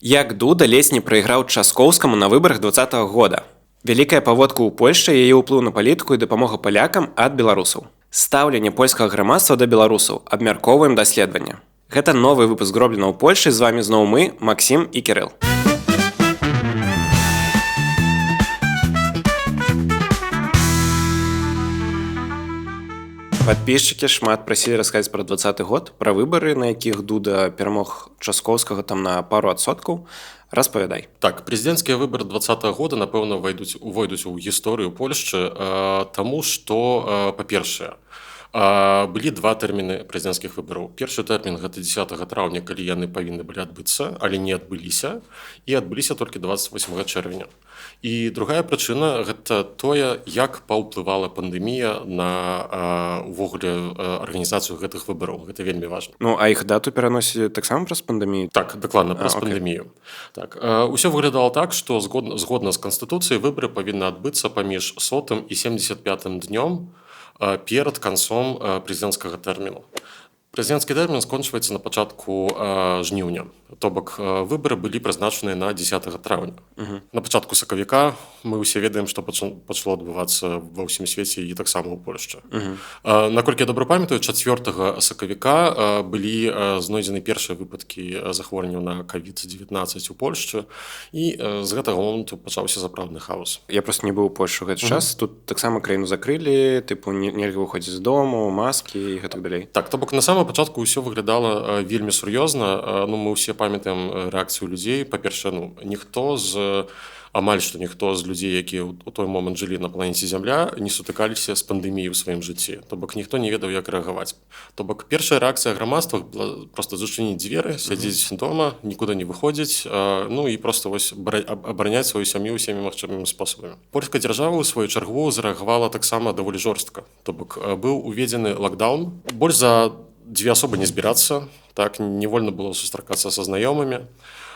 Як Дуда ледзь не прайграў Часкоўскаму на выбарах 2020 года. Вялікая паводка ў Польшчы, яе ўплыў на палітыку і дапамога палякам ад беларусаў. Стаўленне польскага грамадства да беларусаў. Абмяркоўваем даследаванне. Гэта новы выпуск «Зроблена ў Польшчы». З вамі зноў мы, Максім і Кірыл. Падпісчыкі шмат прасілі расказаць пра 2020 год, пра выбары, на якіх Дуда перамог Часкоўскага там на пару адсоткаў. Распавядай. Так, прэзідэнцкія выбары 2020 года, напэўна, увойдуць у гісторыю Польшчы, таму што, па-першае, былі два тэрміны прэзідэнцкіх выбараў. Першы тэрмін гэта 10 траўня, калі яны павінны былі адбыцца, але не адбыліся, і адбыліся толькі 28 чэрвеня. І другая прычына гэта тое, як паўплывала пандэмія на увогуле арганізацыю гэтых выбараў. Гэта вельмі важна. Ну, а іх дату пераносілі таксама праз пандэмію? Так, дакладна, праз пандэмію. Так, усё выглядала так, што згодна з Канстытуцыяй выбары павінны адбыцца паміж 100 і 75 днём перад канцом прэзідэнцкага тэрміну. Прэзідэнцкі тэрмін скончваецца на пачатку жніўня. То бок выбары былі прызначаныя на 10 траўня. На пачатку сакавіка мы ўсе ведаем, што пачало адбывацца ва ўсім свеце і таксама ў Польшчы. Наколькі я добра памятаю, 4 сакавіка былі знойдзены першыя выпадкі захворванняў на COVID-19 у Польшчы, і з гэтага моманту пачаўся сапраўдны хаос. Я просто не быў у Польшчы ў гэты час. Тут таксама краіну закрылі, тыпу нельга выходзіць з дому, маскі і гэтак далей. Так, то бок на самом пачатку ўсё выглядала вельмі сур'ёзна. Ну, мы ўсе памятаем рэакцыю людзей. Па-першае, амаль што ніхто з людзей, якія ў той момант жылі на планеце Зямля, не сутыкаліся з пандэміяй у сваім жыцці. То бок ніхто не ведаў, як рэагаваць. То бок першая рэакцыя грамадства была проста зачыніць дзверы, сядзець дома, нікуды не выходзіць, ну і проста вось абараняць сваю сям'ю ўсімі магчымымі спосабамі. Польская дзяржава ў сваю чаргу зарэагавала таксама даволі жорстка. То бок быў уведзены лакдаун. Больш за 2 асобы не збірацца, так, не вольна было сустракацца са знаёмымі.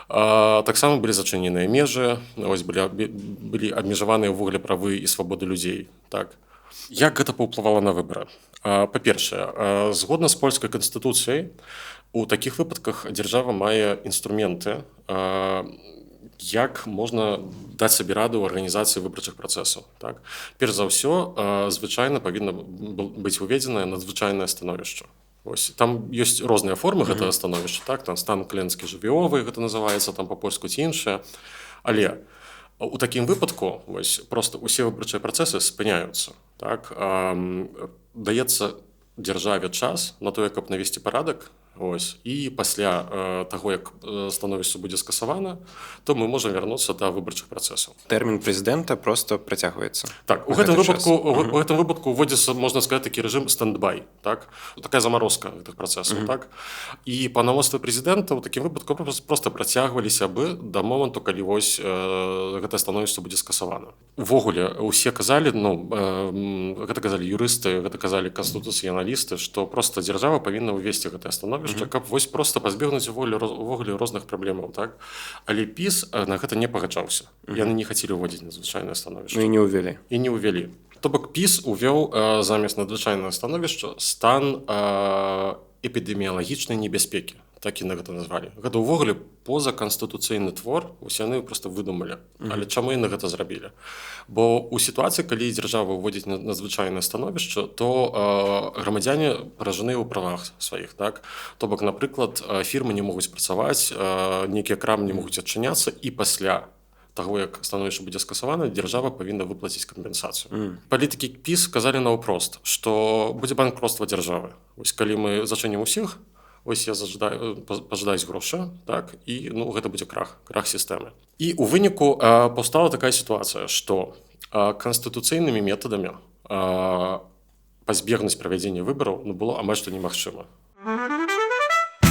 Таксама былі зачыненыя межы, ось былі абмежаваныя ўвогуле правы і свабоды людзей. Так. Як гэта паўплывала на выбары? Па-першае, згодна з польскай канстытуцыяй, у такіх выпадках дзяржава мае інструменты, як можна даць сабе раду ў арганізацыі выбарчых працэсаў. Так. Перш за ўсё, звычайна павінна быць уведзенае надзвычайнае становішча. Ось, там ёсць розныя формы гэтага становішча, так, там стан клінічны жывёловы, гэта называецца там па-польску ці іншае. Але у такім выпадку вось просто усе выбарчыя працэсы спыняюцца. Так, даецца дзяржаве час на тое, каб навесці парадак. Ось, і пасля таго, як становішча будзе скасавана, то мы можам вярнуцца да выбарчых працэсаў. Тэрмін прэзідэнта просто працягваецца. Так, у гэтым выпадку вводзіцца, можна сказаць, такі рэжым стендбай, так? Такая замарозка гэтых працэсаў, так? І па намостве прэзідэнта ў такім выпадку проста працягваліся бы да моманту, калі вось гэтае становішча будзе скасавана. Увогуле, усе казалі, гэта казалі юрысты, гэта казалі канстытуцыяналісты, што проста дзяржава павінна ўвесці гэтае становішча, каб вось проста пазбегнуць увогуле розных праблемаў, так? Але ПіС на гэта не пагаджаўся. Яны не хацелі ўводзіць надзвычайнае становішча. Ну і не ўвялі. І не ўвялі. То бок ПіС увёў замест надзвычайнага становішча стан эпідэміялагічнай небяспекі. Так і на гэта назвалі. Гэта ўвогуле позаканстытуцыйны твор, усе яны проста выдумалі. Але чаму яны гэта зрабілі? Бо ў сітуацыі, калі дзяржава ўводзіць надзвычайнае становішча, то грамадзяне паражаныя ў правах сваіх. Так? То бок, напрыклад, фірмы не могуць працаваць, нейкія крамы не могуць адчыняцца, і пасля таго, як становішча будзе скасавана, дзяржава павінна выплаціць кампенсацыю. Палітыкі ПіС казалі наўпрост, што будзе банкротства дзяржавы. Вось калі мы зачынім усіх, ось я пажадаюць грошы, так, і гэта будзе крах сістэмы. І ў выніку паўстала такая сітуацыя, што канстытуцыйнымі метадамі пазбегнуць правядзення выбараў было амаль што немагчыма.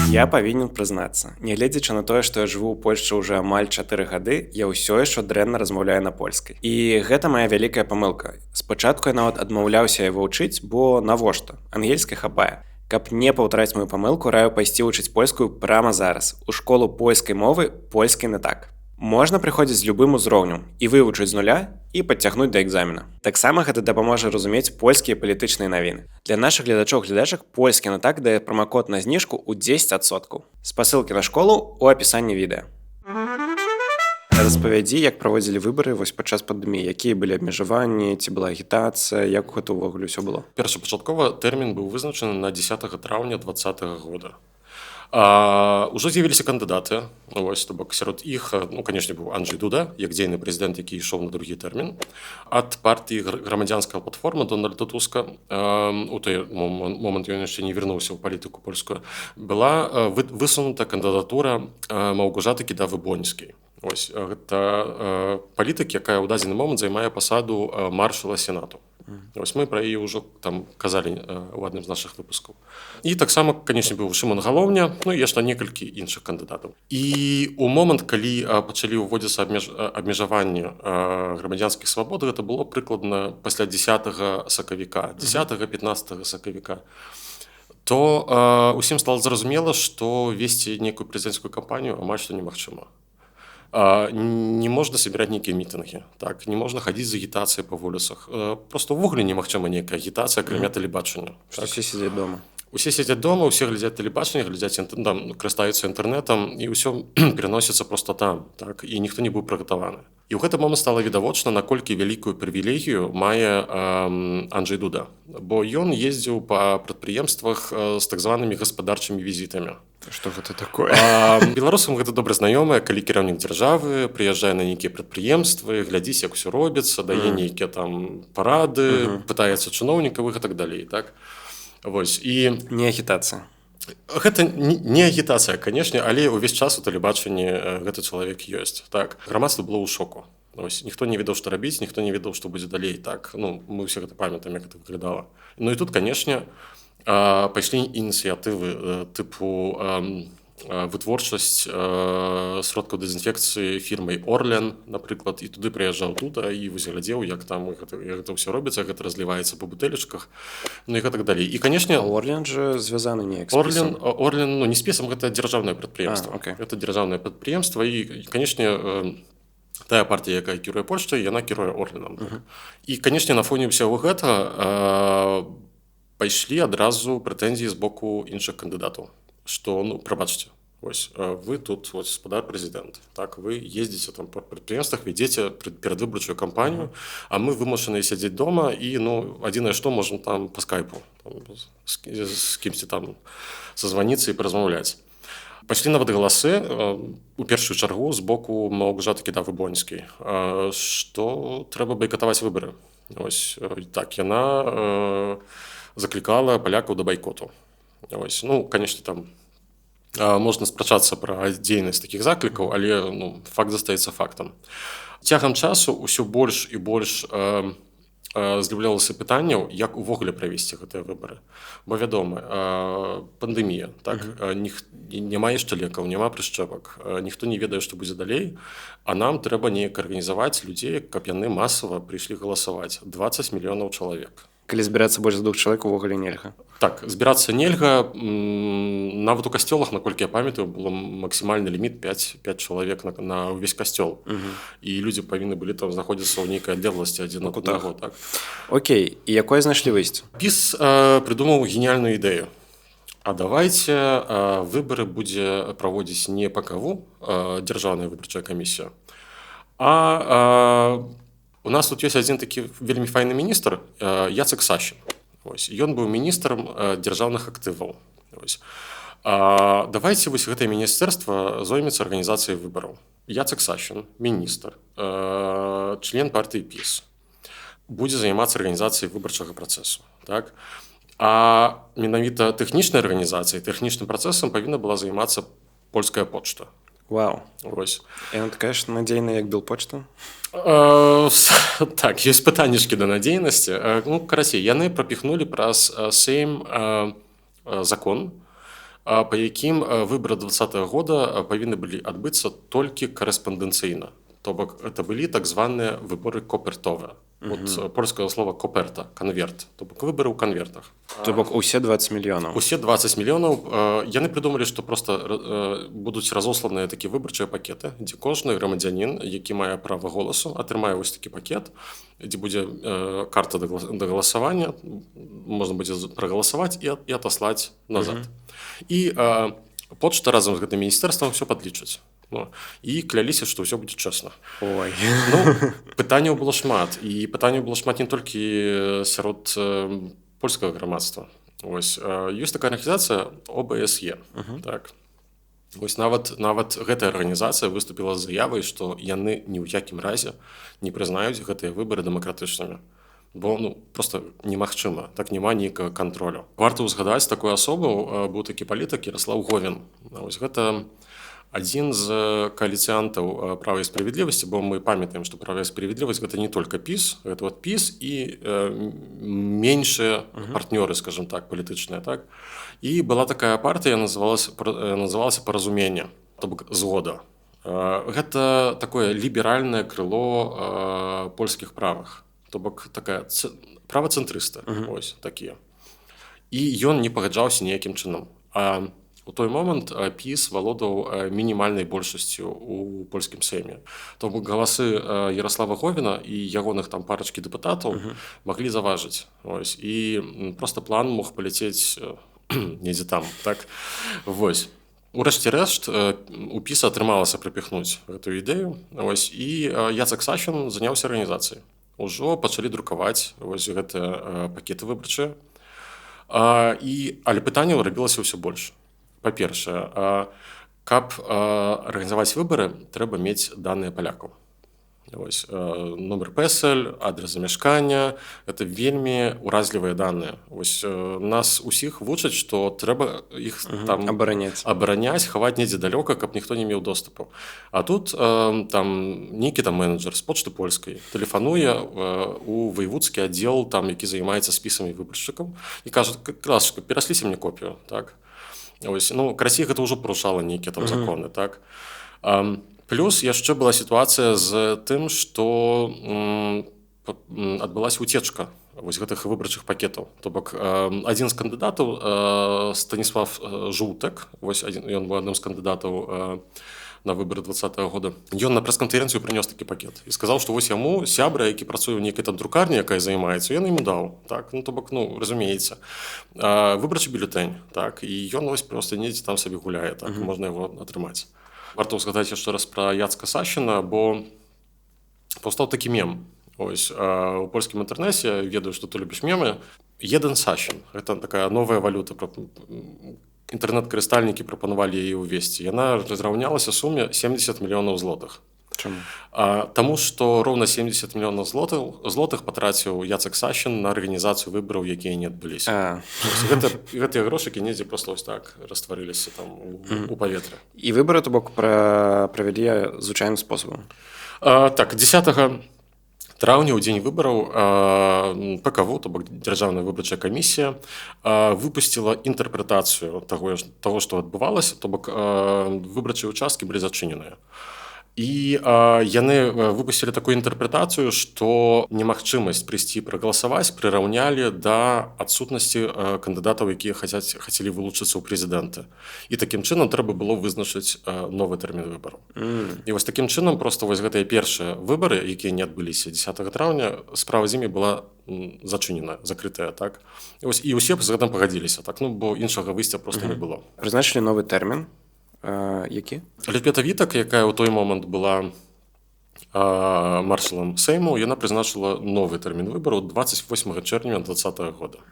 Я павінен прызнацца, нягледзячы на тое, што я жыву ў Польшчы ўжо амаль 4 гады, я ўсё яшчэ дрэнна размаўляю на польскай. І гэта мая вялікая памылка. Спачатку я нават адмаўляўся яго вучыць, бо навошта? Ангельскай хапае. Каб не паўтараць мою памылку, раю пайсці вучыць польскую прямо зараз. У школу польскай мовы, польскай на так. Можна прыходзіць з любым узроўнем і вывучыць з нуля і падцягнуць да экзамена. Таксама гэта дапаможа разумець польскія палітычныя навіны. Для нашых глядачоў-глядачак польскі на так дае прамакод на зніжку ў 10%. Спасылкі на школу ў апісанні відэа. Распавядзі, як праводзілі выбары вось падчас пандэміі, якія былі абмежаванні, ці была агітацыя, як гэта ўвогуле ўсё было? Першапачаткова тэрмін быў вызначаны на 10 траўня 2020 года. Ужо з'явіліся кандыдаты, вось, то бок сярод іх, ну, канешне, быў Анджэй Дуда, як дзейны прэзідэнт, які ішоў на другі тэрмін. Ад партыі грамадзянская платформа Дональда Туска, у той момант ён яшчэ не вярнуўся ў палітыку польскую, была высунута кандыдатура Маўгожаты Кідавы-Боньскай. Вось, гэта палітык, якая ў дадзены момант займае пасаду маршала Сенату. Вось мы пра яе ўжо там казалі ў адным з нашых выпускаў. І таксама, канешне, быў Шымон Галоўня, ну і яшчэ некалькі іншых кандыдатаў. І ў момант, калі пачалі ўводзіцца абмежаванні грамадзянскіх свабод, гэта было прыкладна пасля 10 сакавіка, 10-15 сакавіка, то усім стала зразумела, што весці нейкую прэзідэнцкую кампанію амаль што немагчыма. Не можна сабіраць нейкія мітынгі, так, не можна хадзіць з агітацыяй па вуліцах. Просто ўвогуле немагчыма нейкая агітацыя, акрамя тэлебачання. Так? Усе сядзяць дома. Усе сядзяць дома, усе глядзяць тэлебачанне, карыстаюцца інтэрнэтам, і ўсё пераносіцца проста там, так, і ніхто не быў прыгатаваны. І ў гэты момант стала відавочна, наколькі вялікую прывілегію мае Анджэй Дуда, бо ён ездзіў па прадпрыемствах з так званымі гаспадарчымі візітамі. Што гэта такое? Беларусам гэта добра знаёмае, калі кіраўнік дзяржавы прыязджае на нейкія прадпрыемствы, глядзіць, як усё робіцца, дае нейкія там парады, пытаецца чыноўнікавых і так далей, так? Вось, і Не агітацыя. Гэта не агітацыя, канешне, але ўвесь час у тэлебачанні гэты чалавек ёсць. Так, грамадства было ў шоку. Вось, ніхто не ведаў, што рабіць, ніхто не ведаў, што будзе далей. Так, ну, мы ўсе гэта памятаем, як гэта выглядала. Ну і тут, канешне, пайшлі ініцыятывы тыпу вытворчасць сродкаў дэзінфекцыі фірмай Орлен, напрыклад, і туды прыязджаў тут і вось глядзеў, як там гэта ўсё робіцца, гэта разліваецца па бутэлечках, ну і гэтак далей. І, канешне, Орлен жа звязаны неяк з спісам. Орлен, ну, не спісам, гэта дзяржаўнае прадпрыемства. Гэта дзяржаўнае прадпрыемства, і, канешне, тая партыя, якая кіруе Польшчай, яна кіруе Орленам. І, канешне, на фоне ўсяго гэта пайшлі адразу прэтэнзіі з боку іншых кандыдатаў, што, ну, прабачце, вось, вы тут, вось, гаспадар прэзідэнт, так, вы ездзіце там па прадпрыемствах, вядзеце перадвыбарчую кампанію, а мы вымушаныя сядзець дома і, ну, адзінае што, можам там па скайпу з кімсьці там сазваніцца і паразмаўляць. Пайшлі нават галасы у першую чаргу з боку Маўгожаты Кідавы-Боньскай, што трэба байкатаваць выбары. Вось, так, яна заклікала палякаў да байкоту. Ось, ну, конечно, там можна спрачацца пра дзейнасць такіх заклікаў, але, ну, факт застаецца фактам. Цягам часу ўсё больш і больш з'яўлялася пытанняў, як увогуле правесці гэтыя выбары. Бо, вядома, пандэмія, так, няма яшчэ лекаў, няма прышчэпак, ніхто не ведае, што будзе далей, а нам трэба неяк арганізаваць людзей, каб яны масава прыйшлі галасаваць. 20 мільёнаў чалавек. Калі збірацца больш за 2 чалавек, увогуле нельга. Так, збірацца нельга. Нават у касцёлах, наколькі я памятаю, было максімальны ліміт 5 чалавек на ўвесь касцёл. І людзі павінны былі там знаходзіцца ў нейкай адлегласці адзін ад аднаго. Так. Окей, і якое знайшлі выйсце? ПіС прыдумаў геніяльную ідэю. А давайце выбары будзе праводзіць не ПКВ, дзяржаўная выбарчая камісія, а у нас тут ёсць адзін такі вельмі файны міністр, Яцек Сашін. Ён быў міністрам дзяржаўных актываў. Давайце вось гэтае міністэрства зоймецца арганізацыяй выбараў. Яцек Сашін, міністр, член партыі ПіС, будзе займацца арганізацыяй выбарчага працэсу. Так? А менавіта тэхнічнай арганізацыяй, тэхнічным працэсам павінна была займацца польская почта. Вау. Вось. Яна такая ж надзейная, як Белпочта? Так, ёсць пытаннішкі да надзейнасці. Ну, карацей, яны прапіхнулі праз Сейм закон, па якім выбары 2020 года павінны былі адбыцца толькі карэспандэнцыйна. То бок, это былі так званыя выборы копертовыя. От польскага слова коперта, конверт. То бок, выбары ў канвертах. То бок, усе 20 мільёнаў. Усе 20 мільёнаў. Яны прыдумалі, што проста будуць разосланыя такія выбарчыя пакеты, дзе кожны грамадзянін, які мае права голасу, атрымае вось такі пакет, дзе будзе карта да галасавання, можна будзе прагаласаваць і атаслаць назад. І почта разам з гэтым міністэрствам ўсё падлічыць. Ну, і кляліся, што ўсё будзе чэсна. Ой. Ну, пытанняў было шмат, і пытанняў было шмат не толькі сярод польскага грамадства. Вось, ёсць такая арганізацыя ОБСЕ. Так. Вось нават гэтая арганізацыя выступіла з заявай, што яны ні ў якім разе не прызнаюць гэтыя выбары дэмакратычнымі. Бо просто немагчыма, так няма ніякага кантролю. Варта ўзгадаць такую асобу, быў такі палітык Ярослав Говін. Вось гэта адзін з кааліцыянтаў права і справядлівасці, бо мы памятаем, што права і справядлівасць гэта не толькі ПіС, гэта вот ПіС і меншыя партнёры, скажем так, палітычныя, так. І была такая партыя, называлася паразуменне, то бок згода. Гэта такое ліберальнае крыло польскіх правах. То бок такая правацэнтрыста, ось такія. І ён не пагаджаўся ніякім чынам. А у той момант ПіС валодаў мінімальнай большасцю у польскім сейме. То бок галасы Ярослава Говіна і ягоных там парачкі дэпутатаў маглі заважыць. Ось. І проста план мог паляцець недзе там. Так? Вось. Урэшце рэшт, у ПіСа атрымалася прыпіхнуць гэтую ідэю. Ось. І Яцек Сашын заняўся арганізацыяй. Ужо пачалі друкаваць вось гэтыя пакеты выбарчыя. Але пытанняў рабілася ўсё больш. Па-першае, каб арганізаваць выбары, трэба мець даныя палякаў. Вось, нумар ПЭСЭЛ, адрес замяшкання, гэта вельмі ўразлівыя даныя. Вось, нас усіх вучаць, што трэба іх там абараняць, хаваць недзе далёка, каб ніхто не меў доступу. А тут там нейкі там менеджер з почты польскай тэлефануе у ваеводскі аддзел, там, які займаецца спісамі выбаршчыкаў, і кажа: «Красачка, перасліце мне копію». Так? Ось, красі гэта ўжо парушала нейкія там законы. Так? Плюс яшчэ была сітуацыя з тым, што адбылася уцечка вось гэтых выбарчых пакетаў. То бок адзін з кандыдатаў, Станіслав Жултек, вось ён быў адным з кандыдатаў на выбары 2020 года, ён на прэс-канферэнцыю прынёс такі пакет і сказаў, што вось яму сябра, які працуе ў нейкай там друкарні, якая займаецца, ён яму даў. Так? То бок, разумееце, выбарчы бюлетэнь, так? І ён вось проста недзе там сабе гуляе, так? Можна яго атрымаць. Варта ўзгадаць яшчэ раз пра Яцка Сашына, бо паўстаў такі мем. Ось, у польскім інтэрнэце, ведаю, што ты любіш мемы, «Еден Сашын». Гэта такая новая валюта. Інтэрнэт-карыстальнікі прапанавалі яе ўвесці. Яна разраўнялася суме 70 мільёнаў злотых. Чаму? Таму што роўна 70 мільёнаў злотых патраціў Яцек Сашын на арганізацыю выбараў, якія не адбыліся. Гэтыя грошыкі недзе проста ось так растварыліся там у паветры. І выбары, то бок, правялі звычайным спосабам? Так, 10 траўня, ў дзень выбараў, ПКВ, то бок Дзяржаўная выбарчая камісія, выпусціла інтэрпрэтацыю таго, што адбывалася, то бок выбарчыя ўчасткі былі зачыненыя. І яны выпусцілі такую інтэрпрэтацыю, што немагчымасць прыйсці прагаласаваць прыраўнялі да адсутнасці кандыдатаў, якія хацелі вылучыцца ў прэзідэнты. І такім чынам трэба было вызначыць новы тэрмін выбараў. І вось такім чынам проста вось гэтыя першыя выбары, якія не адбыліся 10 траўня, справа з імі была зачынена, закрытая. Так? І ўсе з гэтым пагадзіліся, так? Бо іншага выйсця проста не было. Прызначылі новы тэрмін. Які? Альберта Вітак, якая ў той момант была маршалам Сейму, яна прызначыла новы тэрмін выбараў 28 чэрвеня 2020 года.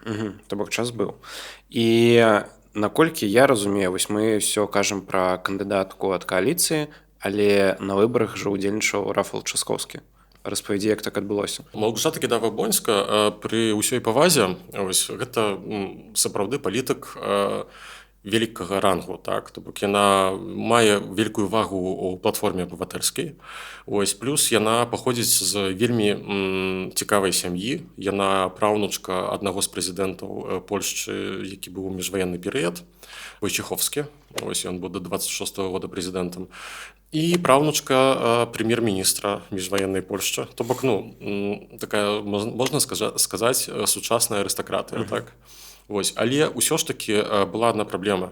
То бок час быў. І наколькі я разумею, вось мы ўсё кажам пра кандыдатку ад кааліцыі, але на выбарах жа ўдзельнічаў Рафал Часкоўскі. Распавядзі, як так адбылося. Малгожата Кідава-Боньска, пры ўсёй павазе, вось гэта сапраўды палітык вялікага рангу, так? То бок яна мае вялікую вагу ў платформе абыватэльскай. Ось, плюс яна паходзіць з вельмі цікавай сям'і. Яна праўнучка аднаго з прэзідэнтаў Польшчы, які быў у міжваенны перыяд, Войчеховскі. Ось ён быў до 26-го года прэзідэнтам. І праўнучка прэм'ер-міністра міжваеннай Польшчы. То бок, такая, можна сказаць, сучасная арыстакратыя, так? Вось. Але ўсё ж такі была адна праблема.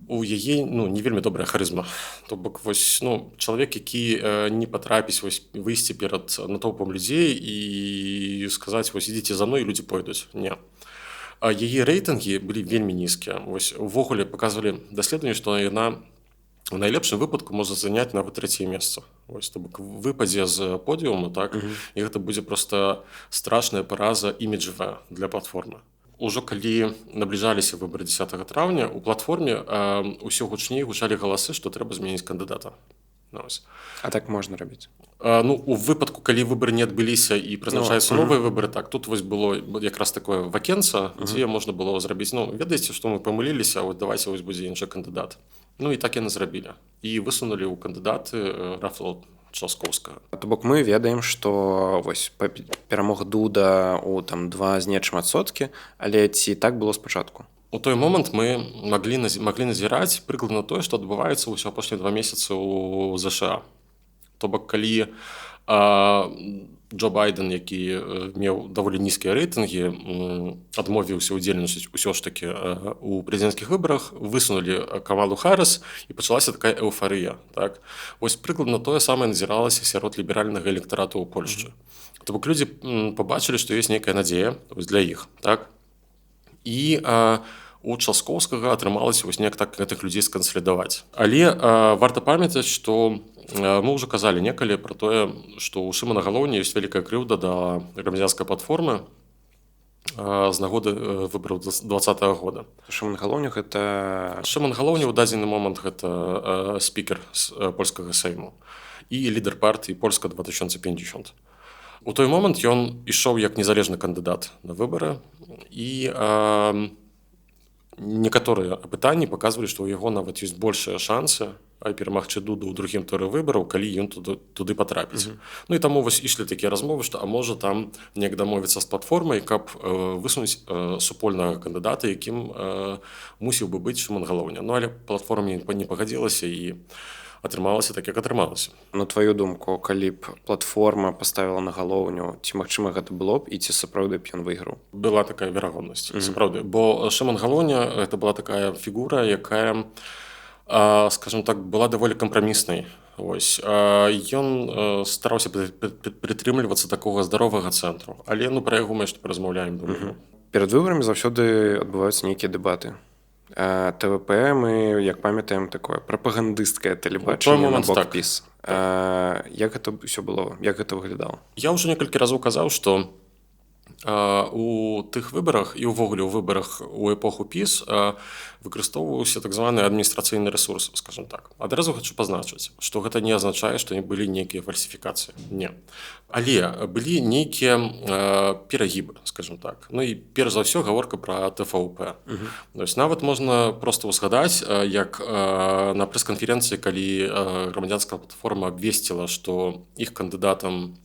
У яе не вельмі добрая харызма. То бок вось, чалавек, які не патрапіць выйсці перад натоўпам людзей і сказаць: «Вось ідзіце за мной, і людзі пойдуць». Не. Яе рэйтынгі былі вельмі нізкія. Вось увогуле паказвалі даследаванні, што яна у найлепшым выпадку можа заняць нават трэцяе месца. Вось, то бок выпадзе з подіуму, так, і гэта будзе проста страшная параза іміджавая для платформы. Ужо калі набліжаліся выбары 10 траўня, у платформе ўсё гучней гучалі галасы, што трэба змяніць кандыдата. А так можна рабіць? У выпадку, калі выбары не адбыліся і прызначаюцца новыя выбары, так, тут вось было якраз такое вакенца, дзе можна было зрабіць, ведаеце, што мы памыліліся, вот давайце вось будзе іншы кандыдат. І так яны зрабілі. І высунулі ў кандыдаты Рафала Часкоўскага. То бок мы ведаем, што вось перамог Дуда ў 2 з нечым адсоткі, але ці так было спачатку? У той момант мы маглі назіраць прыкладна тое, што адбываецца ўсё апошнія 2 месяцы ў ЗША. То бок, калі Джо Байден, які меў даволі нізкія рэйтынгі, адмовіўся ўдзельнічаць усё ж такі у прэзідэнцкіх выбарах, высунулі Камалу Харріс і пачалася такая эўфарыя. Так? Вось прыкладна тое самае назіралася сярод ліберальнага электарату ў Польшчы. То бок людзі пабачылі, што ёсць нейкая надзея для іх. Так? І у Часкоўскага атрымалася вось неяк так гэтых людзей скансалідаваць. Але варта памятаць, што мы ўжо казалі некалі пра тое, што ў Шымана Галоўні ёсць вялікая крыўда да грамадзянскай платформы з нагоды выбараў 2020 года. Шыман Галоўнік гэта... Шыман Галоўні ў дадзены момант гэта спікер з польскага сейму і лідар партыі Польска 2050. У той момант ён ішоў як незалежны кандыдат на выбары і некаторыя апытанні паказвалі, што ў яго нават ёсць большыя шансы перамагчы Дуду ў другім туры выбараў, калі ён туды патрапіць. І таму вось ішлі такія размовы, што можа там неяк дамовіцца з платформай, каб высунуць супольнага кандыдата, якім мусіў бы быць Шыман Галоўня. Але платформа не пагадзілася і атрымалася так, як атрымалася. На тваю думку, калі б платформа паставіла на Галоўню, ці магчыма гэта было б і ці сапраўды б ён выйграў? Была такая верагоднасць, сапраўды. Бо Шыман Галоўня гэта была такая фігура, якая, скажем так, была даволі кампраміснай. Ён стараўся прытрымлівацца такога здаровага цэнтру. Але пра яго мы яшчэ паразмаўляем, думаю. Перад выбарамі заўсёды адбываюцца нейкія дэбаты. ТВП мы, як памятаем, такое прапагандысцкае тэлебачанне на бок ПіС. Як гэта ўсё было? Як гэта выглядала? Я ўжо некалькі разоў казаў, што у тых выбарах і ўвогуле ў выбарах у эпоху ПіС выкарыстоўваўся так званы адміністрацыйны рэсурс, скажем так. Адразу хочу пазначыць, што гэта не азначае, што не былі нейкія фальсіфікацыі. Не. Але былі нейкія перагібы, скажем так. І перш за ўсё гаворка пра ТВП. Нават можна проста ўзгадаць, як на прэс-канферэнцыі, калі грамадзянская платформа абвесціла, што іх кандыдатам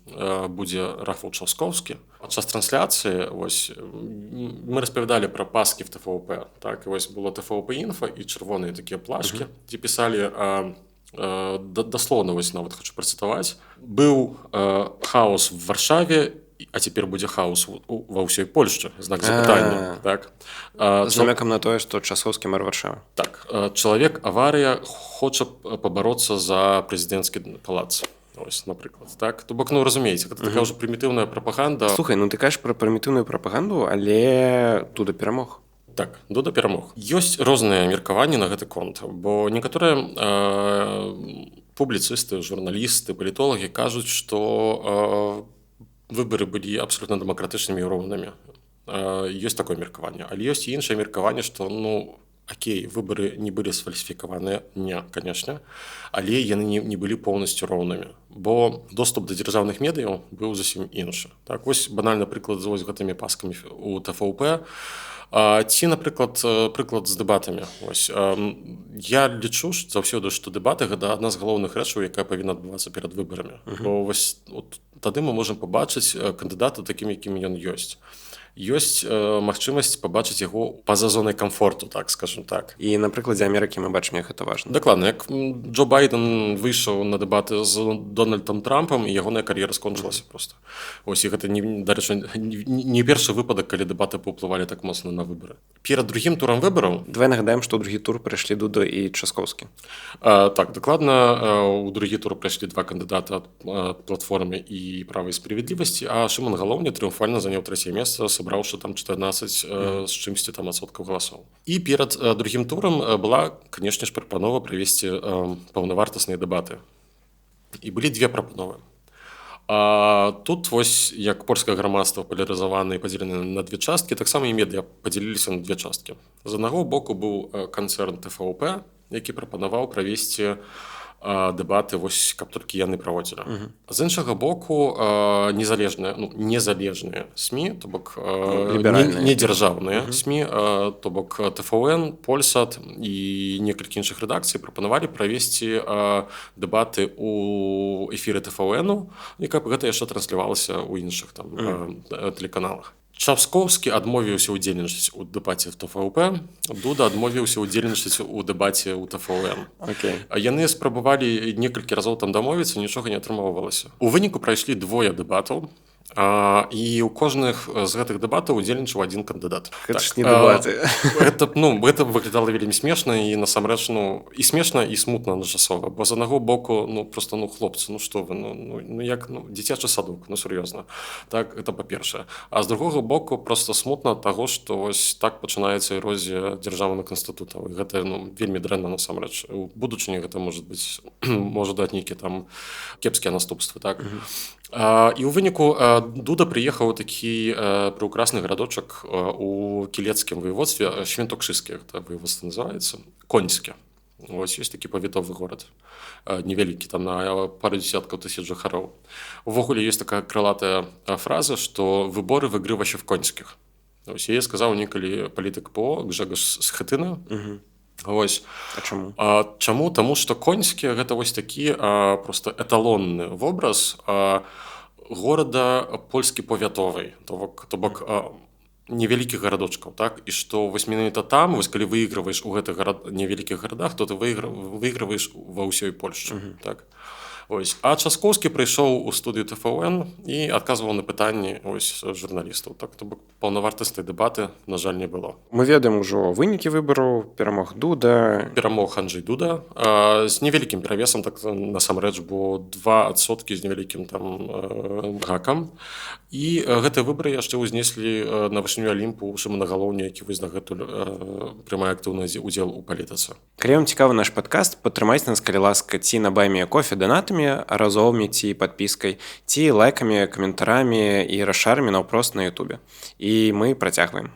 будзе Рафал Часкоўскі. Падчас трансляцыі мы распавядалі пра паскі в ТВП. Так, і вось было ТВП-інфа і чырвоныя такія плашкі, дзе пісалі даслоўна, нават хочу працытаваць. Быў хаос в Варшаве, а цяпер будзе хаос ва ўсёй Польшчы, знак запытання. З намекам на тое, што Часкоўскі мэр Варшавы. Так, чалавек аварыя хоча пабароцца за прэзідэнцкі палац. Напрыклад, так? То бок, разумееце, гэта такая ўжо прымітыўная прапаганда. Слухай, ты кажаш пра прымітыўную прапаганду, але Дуда перамог. Так, Дуда перамог. Ёсць розныя меркаванні на гэты конт, бо некаторыя публіцысты, журналісты, палітолагі кажуць, што выбары былі абсалютна дэмакратычнымі і роўнымі. Ёсць такое меркаванне. Але ёсць і іншае меркаванне, што, окей, выбары не былі сфальсіфікаваныя, не, канешне, але яны не былі поўнасцю роўнымі, бо доступ да дзяржаўных медыяў быў зусім іншы. Так, вось банальны прыклад з гэтымі паскамі у ТВП, ці, напрыклад, прыклад з дэбатамі. Я лічу заўсёды, што дэбаты гэта адна з галоўных рэчаў, якая павінна адбывацца перад выбарамі. Бо тады мы можам пабачыць кандыдата такім, якім ён ёсць. Ёсць магчымасць пабачыць яго па-за зонай камфорту, так, скажем так. І на прыкладзе Амерыкі мы бачым, як гэта важна. Дакладна, як Джо Байден выйшаў на дэбаты з Дональдам Трампам, і ягоная кар'ера скончылася проста. І гэта, дарэчы, не першы выпадак, калі дэбаты паўплывалі так моцна на выбары. Перад другім турам выбараў... Давай нагадаем, што ў другі тур прайшлі Дуда і Часкоўскі. Так, дакладна, у другі тур прайшлі два кандыдата ад платформы і і права і справядлівасці, а Шымон Галоўня трыумфальна заняў 3е месца, сабраўшы там 14 з чымсьці там адсоткаў галасоў. І перад другім турам была, канешне ж, прапанова правесці паўнавартасныя дэбаты. І былі две прапановы. Тут вось як польскае грамадства палярызавана і падзелены на две часткі, таксама і медыа падзяліліся на две часткі. З аднаго боку быў канцэрн ТВП, які прапанаваў правесці дэбаты, вось, каб толькі яны праводзілі. З іншага боку, незалежныя СМІ, то бок недзяржаўныя СМІ, то бок ТВН, Польсат і некалькі іншых рэдакцый прапанавалі правесці дэбаты ў эфіры ТВН, і каб гэта яшчэ транслявалася ў іншых там тэлеканалах. Чаўскоўскі адмовіўся ўдзельнічаць у дэбаце в ТВП, Дуда адмовіўся ўдзельнічаць у дэбаце ў ТВН. Яны спрабавалі некалькі разоў там дамовіцца, нічога не атрымоўвалася. У выніку прайшлі двое дэбатаў, і ў кожных з гэтых дэбатаў удзельнічаў адзін кандыдат. Гэта ж не дэбаты. Гэта выглядала вельмі смешна і насамрэч і смешна і смутна адначасова, бо з аднаго боку просто хлопцы, што вы, як дзіцячы садок, сур'ёзна. Так, гэта па-першае. А з другога боку просто смутна ад таго, што вось так пачынаецца эрозія дзяржаўных інстытутаў. І гэта вельмі дрэнна насамрэч. У будучыні гэта можа даць нейкія там кепскія наступствы, так. І ў выніку Дуда прыехаў у такі прыўкрасны гарадочак у кілецкім воеводстве, Świętokrzyskie, гэта воеводство называецца, Коньске. Вось ёсць такі павітовы горад, невялікі, там на пару десяткаў тысяч жыхароў. Увогуле ёсць такая крылатая фраза, што выборы выгрываще в Коньскіх. Вось яе сказаў некалі палітык ПО Гжегош Схетына. Вось. А чаму? Чаму? Таму што Коньскі гэта вось такі просто эталонны вобраз горада польскі павятовай, то бок невялікіх гарадочкаў, так? І што вось менавіта там, вось калі выйграваеш у гэтых невялікіх гарадах, то ты выйграваеш ва ўсёй Польшчы, так? Ось. А Часкоўскі прыйшоў у студыю ТВН і адказваў на пытанні журналістаў. Так, то бок паўнавартаснай дэбаты, на жаль, не было. Мы ведаем ужо вынікі выбараў, перамог Дуда. Перамог Анджэй Дуда з невялікім перавесам, так насамрэч, бо 2% з невялікім там гакам. І гэтыя выбары яшчэ ўзнеслі на вышыню Алімпу Шымона Галоўня, які вось дагэтуль прымае актыўны удзел у палітыцы. Калі вам цікавы наш падкаст, падтрымайце нас, калі ласка, ці на Buy.me.coffee донатамі, разовымі ці падпіскай, ці лайкамі, каментарамі і расшарамі наўпрост на Ютубе. І мы працягваем.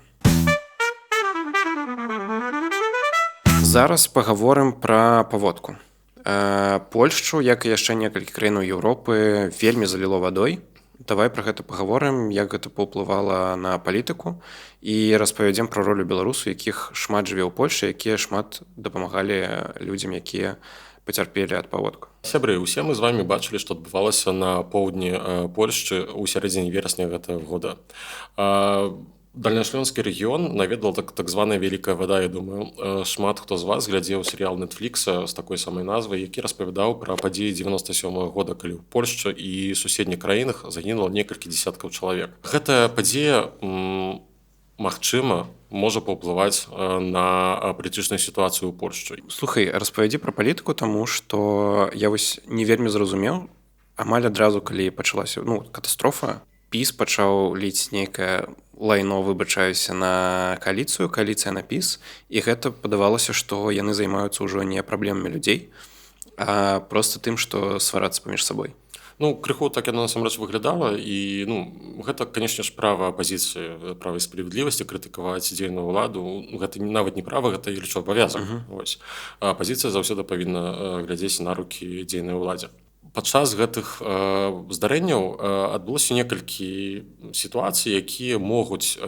Зараз пагаворым пра паводку. Польшчу, як і яшчэ некалькі краінаў Еўропы, вельмі заліло вадой. Давай пра гэта пагаворым, як гэта паўплывала на палітыку і распавядзем пра ролю беларусаў, якіх шмат жыве ў Польшчы, якія шмат дапамагалі людзям, якія пацярпелі ад паводку. Сябры, усе мы з вамі бачылі, што адбывалася на поўдні Польшчы ў сярэдзіне верасня гэтага года. Дальняшлёнскі рэгіён наведала так званая вялікая вада, я думаю. Шмат хто з вас глядзеў серыял Netflix з такой самай назвай, які распавядаў пра падзеі 97-го года, калі ў Польшчы і суседніх краінах загінула некалькі дзесяткаў чалавек. Гэтая падзея, магчыма, можа паўплываць на палітычную сітуацыю ў Польшчы. Слухай, распавядзі пра палітыку, таму што я вось не вельмі зразумеў, амаль адразу, калі пачалася катастрофа, ПіС пачаў ліць нейкае лайно, выбачаюся, на кааліцыю, кааліцыя на ПіС, і гэта падавалася, што яны займаюцца ўжо не праблемамі людзей, а проста тым, што сварацца паміж сабой. Крыху так яна насамрэч выглядала, і гэта, канешне ж, права апазіцыі, права і справядлівасці крытыкаваць дзейную ўладу. Гэта нават не права, гэта, я лічу, абавязак. Апазіцыя заўсёды павінна глядзець на рукі дзейнай уладзе. Падчас гэтых здарэнняў адбылося некалькі сітуацый, якія могуць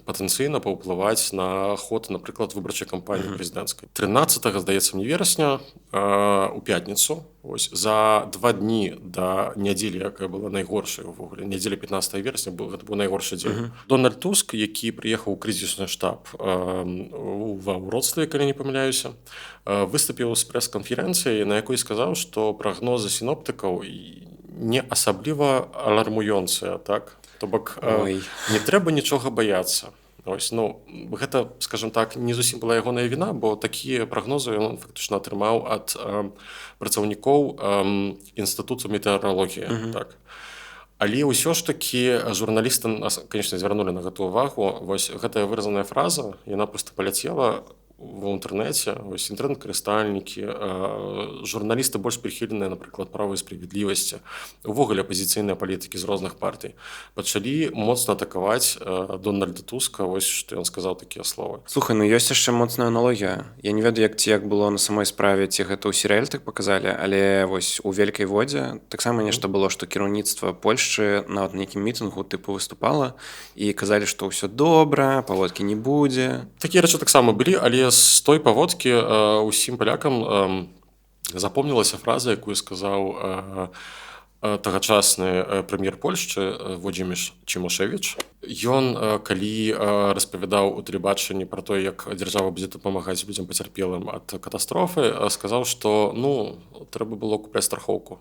патэнцыйна паўплываць на ход, напрыклад, выбарчай кампаніі прэзідэнцкай. 13-го, здаецца мне, верасня, у пятніцу, за 2 дні да нядзелі, якая была найгоршай увогуле, нядзеля 15 верасня, гэта быў найгоршы дзень. Дональд Туск, які прыехаў у крызісны штаб ва Вроцлаве, калі не памыляюся, выступіў з прэс-канферэнцыяй, на якой сказаў, што прагнозы сіноптыкаў не асабліва алармуёнцыя, так? То бок, не трэба нічога баяцца. Ось, ну, гэта, скажем так, не зусім была ягоная віна, бо такія прагнозы ён фактычна атрымаў ад працаўнікоў інстытуту метэаралогіі. Так. Але ўсё ж такі журналісты, конечно, звярнулі на гэту ўвагу. Вось гэтая выразаная фраза, яна проста паляцела в інтэрнэце. Вось інтэрнэт-карыстальнікі, журналісты больш прыхіленыя, напрыклад, правай справядлівасці, увогуле апазіцыйныя палітыкі з розных партый пачалі моцна атакаваць Дональда Туска, вось што ён сказаў такія словы. Слухай, ну ёсць яшчэ моцная аналогія. Я не ведаю, як было на самой справе, ці гэта ў серыяле так паказалі, але вось у Вялікай Водзе таксама нешта было, што кіраўніцтва Польшчы нават на нейкім мітынгу тыпу выступала і казалі, што ўсё добра, паводкі не будзе. Такія рэчы таксама былі, але з той паводкі усім палякам запомнілася фраза, якую сказаў тагачасны прэм'ер Польшчы Владзімір Чымошевіч. Ён, калі распавядаў у тэлебачанні пра тое, як дзяржава будзе дапамагаць людзям пацярпелым ад катастрофы, сказаў, што трэба было купляць страхоўку.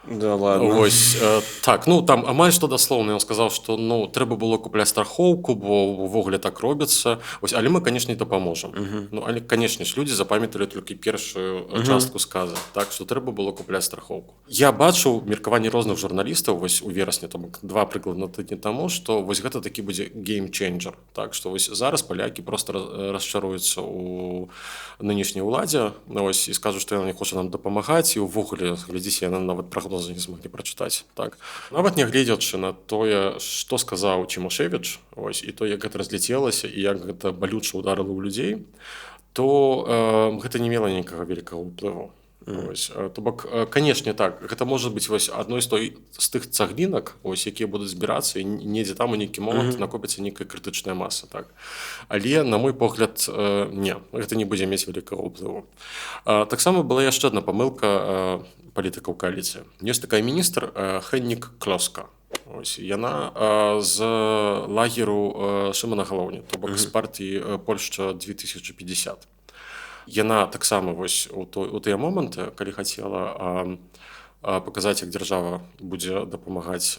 Да ладно. Вось, так, там амаль што даслоўна ён сказаў, што трэба было купляць страхоўку, бо ўвогуле так робіцца. Вось, але мы, канешне, дапаможам. Але, канешне ж, людзі запамяталі толькі першую частку сказа, так, што трэба было купляць страхоўку. Я бачыў меркаванні розных журналістаў вось у верасні, там 2 прыкладна тыдні таму, што вось гэта такі будзе гейм-ченджер, так, што вось зараз палякі проста расчаруюцца ў нынешняй уладзе, вось, і скажуць, што яна не хоча нам дапамагаць, і ўвогуле, глядзіце, яна нават не змаглі прачытаць. Так. Нават нягледзячы на тое, што сказаў Чымошевіч, ось, і то, як гэта разляцелася, і як гэта балюча ударыла ў людзей, то гэта не мела нейкага вялікага ўплыву. То бок, канешне, так, гэта можа быць вось адной з тых цаглінак, ось, якія будуць збірацца, і недзе там у нейкі момант накопіцца нейкая крытычная маса. Так. Але, на мой погляд, не, гэта не будзе мець вялікага ўплыву. Таксама была яшчэ адна памылка палітыкаў кааліцыі. Ёсць такая міністр Хеннік Клоска. Ось, яна з лагеру Шымана Галоўні, то бок з партыі Польшча 2050. Яна таксама вось у тыя моманты, калі хацела паказаць, як дзяржава будзе дапамагаць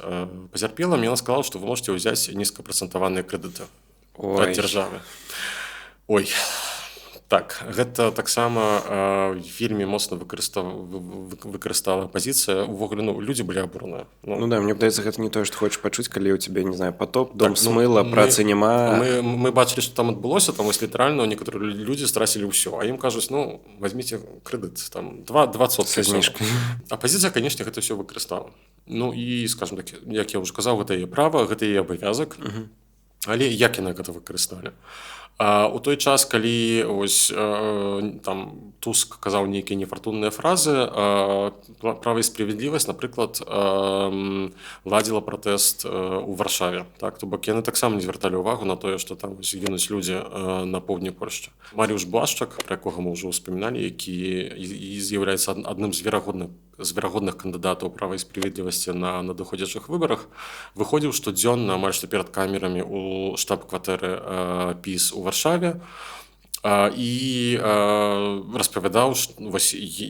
пацярпелым, яна сказала, што вы можете ўзяць нізкапрацэнтаваныя крэдыты ад дзяржавы. Ой, так, гэта таксама вельмі моцна выкарыстала апазіцыя. Увогуле, людзі былі абураныя. Да, мне падаецца, гэта не тое, што хочаш пачуць, калі ў цябе, не знаю, потоп, дом смыла, працы няма. Мы бачылі, што там адбылося, там вось літаральна некаторыя людзі страцілі ўсё, а ім кажуць, возьміце крэдыт, там 2% зніжкай. Апазіцыя, канешне, гэта ўсё выкарыстала. І, скажем так, як я ўжо казаў, гэта яе права, гэта яе абавязак. Але як яны гэта выкарысталі? У той час, калі ось, там, Туск казаў нейкія нефартунныя фразы, права і справядлівасць, напрыклад, ладзіла пратэст у Варшаве. Так? То бок яны таксама не звярталі ўвагу на тое, што там гінуць людзі на поўдні Польшчы. Марыуш Блашчак, пра якога мы ўжо ўспаміналі, які і з'яўляецца адным з верагодных кандыдатаў права і справядлівасці на надыходзячых выбарах, выходзіў штодзённа, амаль што перад камерамі у штаб-кватэры ПіС у Варшаве і распавядаў,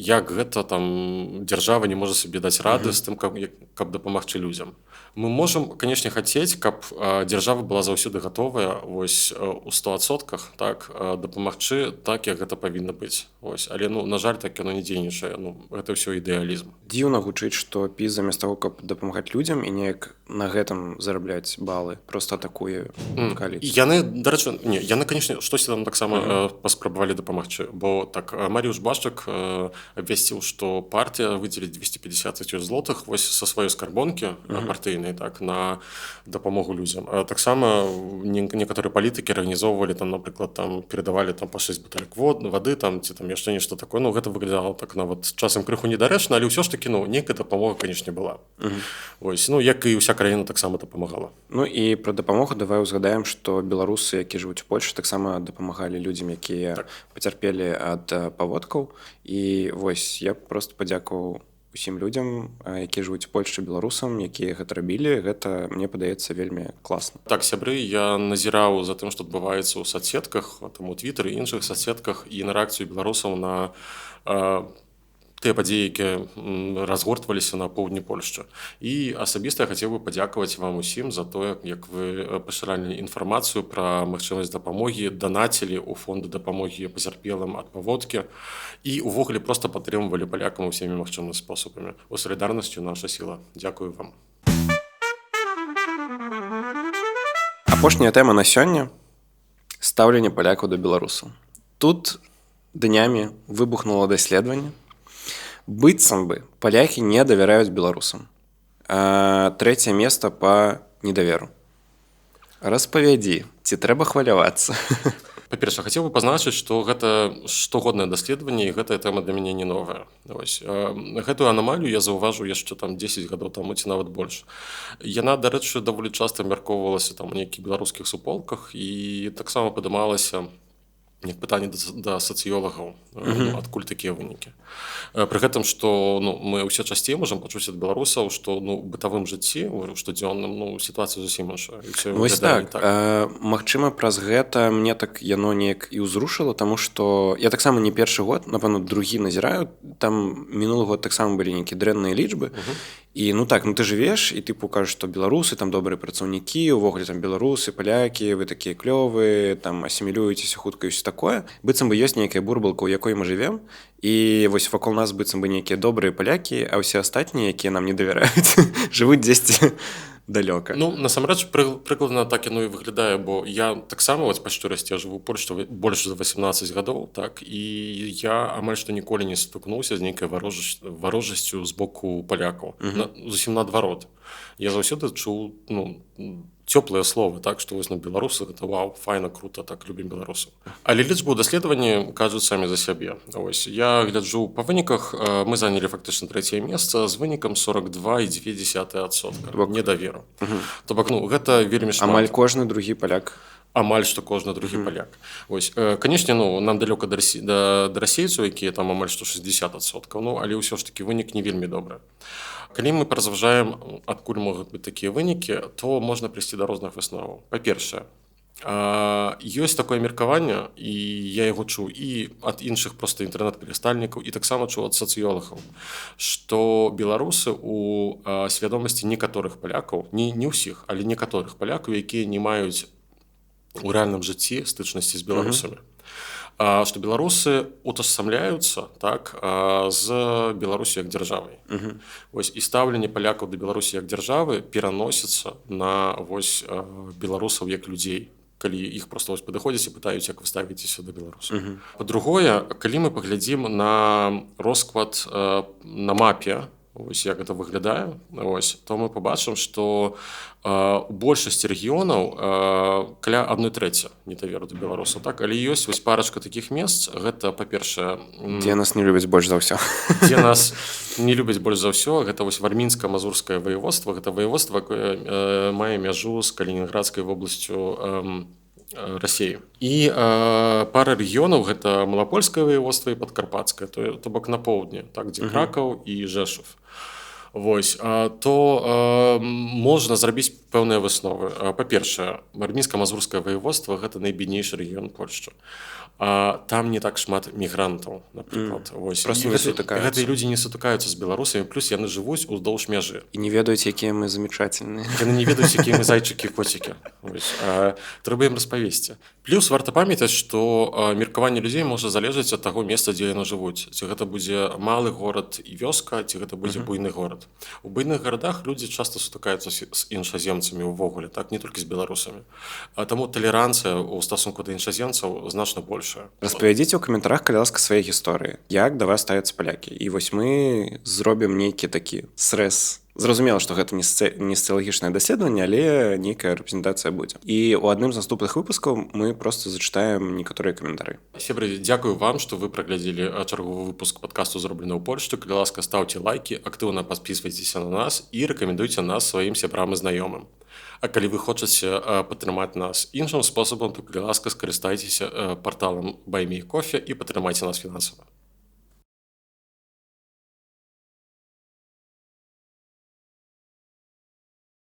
як гэта там дзяржава не можа сабе даць рады з тым, каб дапамагчы людзям. Мы можам, канешне, хацець, каб дзяржава была заўсёды гатовая вось у 100% так, дапамагчы так, як гэта павінна быць. Ось. Але, на жаль, так яно не дзейнічае. Гэта ўсё ідэалізм. Дзіўна гучыць, што ПіС замест таго, каб дапамагаць людзям і неяк на гэтым зарабляць балы, проста атакуе кааліцыю. Яны, канешне, штосьці там таксама паспрабавалі дапамагчы, бо так Марыуш Блашчак абвясціў, што партыя выдзеліць 250 000 злотых вось са сваёй скарбонкі партыйнай, так, на дапамогу людзям. Таксама некаторыя палітыкі арганізоўвалі, там, напрыклад, там перадавалі там па 6 бутэлек вады, там ці там яшчэ нешта такое. Гэта выглядала так нават часам крыху недарэчна, але ўсё ж такі, нейкая дапамога, канешне, была. Вось, як і ўся краіна таксама дапамагала. І пра дапамогу давай узгадаем, што беларусы, якія жывуць у Польшчы, таксама дапамагалі людзям, якія пацярпелі ад паводкаў. І вось я проста падзякуваў усім людзям, якія жывуць у Польшчы, беларусам, якія гэта рабілі. Гэта, мне падаецца, вельмі класна. Так, сябры, я назіраў за тым, што адбываецца ў соцсетках, там у Твітары і іншых соцсетках, і на рэакцыю беларусаў на тыя падзеі, якія разгортваліся на поўдні Польшчы. І асабіста я хацеў бы падзякаваць вам усім за тое, як вы пашыралі інфармацыю пра магчымасць дапамогі, данацілі ў фонды дапамогі пацярпелым ад паводкі і ўвогуле проста падтрымвалі палякам усімі магчымымі спосабамі. У салідарнасці наша сіла. Дзякую вам. Апошняя тэма на сёння – стаўленне палякаў да беларусаў. Тут днямі выбухнула даследаванне. Быццам бы палякі не давяраюць беларусам. Трэцяе месца па недаверу. Распавядзі, ці трэба хвалявацца? Па-першае, хацеў бы пазначыць, што гэта штогоднае даследаванне, і гэтая тэма для мяне не новая. Гэтую анамалію я заўважыў яшчэ 10 гадоў таму ці нават больш. Яна, дарэчы, даволі часта абмяркоўвалася у нейкіх беларускіх суполках і таксама падымалася як пытанне да сацыёлагаў, адкуль такія вынікі. Пры гэтым, што мы ўсе часцей можам пачуць ад беларусаў, што ў бытавым жыцці, у штодзённым, сітуацыя зусім іншая. Вось так. Магчыма, праз гэта мне так яно неяк і ўзрушыла, таму што я таксама не першы год, напэўна, другі назіраю, там мінулы год таксама былі нейкія дрэнныя лічбы, і ты жывеш, і ты кажаш, што беларусы, там добрыя працаўнікі, увогуле там беларусы, палякі, вы такія клёвыя, там асімілюецеся хутка і ўсё такое. Быццам бы ёсць нейкая бурбалка, у якой мы жывем, і вось вакол нас быццам бы нейкія добрыя палякі, а ўсе астатнія, якія нам не давяраюць, жывуць дзесьці далёка. Насамрэч, прыкладна так яно і выглядае, бо я таксама, па шчырасці, я жыву ў Польшчы больш за 18 гадоў, так, і я амаль што ніколі не стукнуўся з нейкай варожасцю з боку палякаў. Зусім наадварот. Я заўсёды чуў цёплыя словы, так, што вось на беларусах гэта вау, файна, крута, так, любім беларусаў. Але лічбы ў даследаванні кажуць самі за сябе. Я гляджу па выніках, мы занялі фактычна трэцяе месца з вынікам 42,2% недаверу. То бок, гэта вельмі шмат. Амаль кожны другі паляк. Амаль што кожны другі паляк. Канечне, нам далёка да расейцаў, якія там амаль што 60%, але ўсё ж такі вынік не вельмі добры. Калі мы паразважаем, адкуль могуць быць такія вынікі, то можна прыйсці да розных высноваў. Па-першае, ёсць такое меркаванне, і я яго чуў і ад іншых проста інтэрнэт-карыстальнікаў, і таксама чуў ад сацыёлагаў, што беларусы у свядомасці некаторых палякаў, не ўсіх, але некаторых палякаў, якія не маюць у рэальным жыцці стычнасці з беларусамі. Што беларусы утасамляюцца, так, з Беларусю як дзяржавай. І стаўленне палякаў да Беларусі як дзяржавы пераносіцца на беларусаў як людзей, калі іх проста падыходзяць і пытаюць, як вы ставіцеся да беларусаў. Па-другое, калі мы паглядзім на розклад на мапе, як гэта выглядае, то мы пабачым, што у большасці рэгіёнаў каля 1/3 недаверу да беларусаў, так, але ёсць парачка такіх месц. Гэта, па-першае, дзе нас не любяць больш за ўсё. Дзе нас не любяць больш за ўсё, гэта вармінска-мазурскае ваеводства. Гэта ваеводства, якое мае мяжу з Калінінградскай вобласцю Расіі. І пара рэгіёнаў, гэта Малапольскае ваеводства і Падкарпацкае, то бок на поўдні, так, дзе Кракаў і Жэшув. То можна зрабіць пэўныя высновы. Па-першае, вармінска-мазурскае ваеводства – гэта найбіднейшы рэгіён Польшчы. Там не так шмат мігрантаў, напрыклад. Гэтыя людзі не сутыкаюцца з беларусамі, плюс яны жывуць уздоўж мяжы. І не ведаюць, якія мы замечательныя. Яны не ведаюць, якія мы зайчыкі-коцікі. Трэба ім распавесці. Плюс варта памятаць, што меркаванне людзей можа залежаць ад таго месца, дзе яны жывуць. Ці гэта будзе малы горад і вёска, ці гэта будзе буйны горад. У буйных гарадах людзі часта сутыкаюцца з іншаземцамі ўвогуле, так, не толькі з беларусамі. Таму талеранцыя ў стасунку да іншаземцаў значна большая. Распавядзіце ў каментарах, калі ласка, свае гісторыі. Як да вас ставяцца палякі? І вось мы зробім нейкі такі срэз. Зразумела, што гэта не сацыялагічнае даследаванне, але нейкая рэпрэзентацыя будзе. І ў адным з наступных выпускаў мы проста зачытаем некаторыя каментары. Сябры, дзякую вам, што вы праглядзелі чарговы выпуск падкасту «Зроблена ў Польшчы». Калі ласка, стаўце лайкі, актыўна падпісвайцеся на нас і рэкамендуйце нас сваім сябрам і знаёмым. А калі вы хочаце падтрымаць нас іншым спосабам, то, калі ласка, скарыстайцеся парталам Buy Me Coffee і падтрымайце нас фінансава.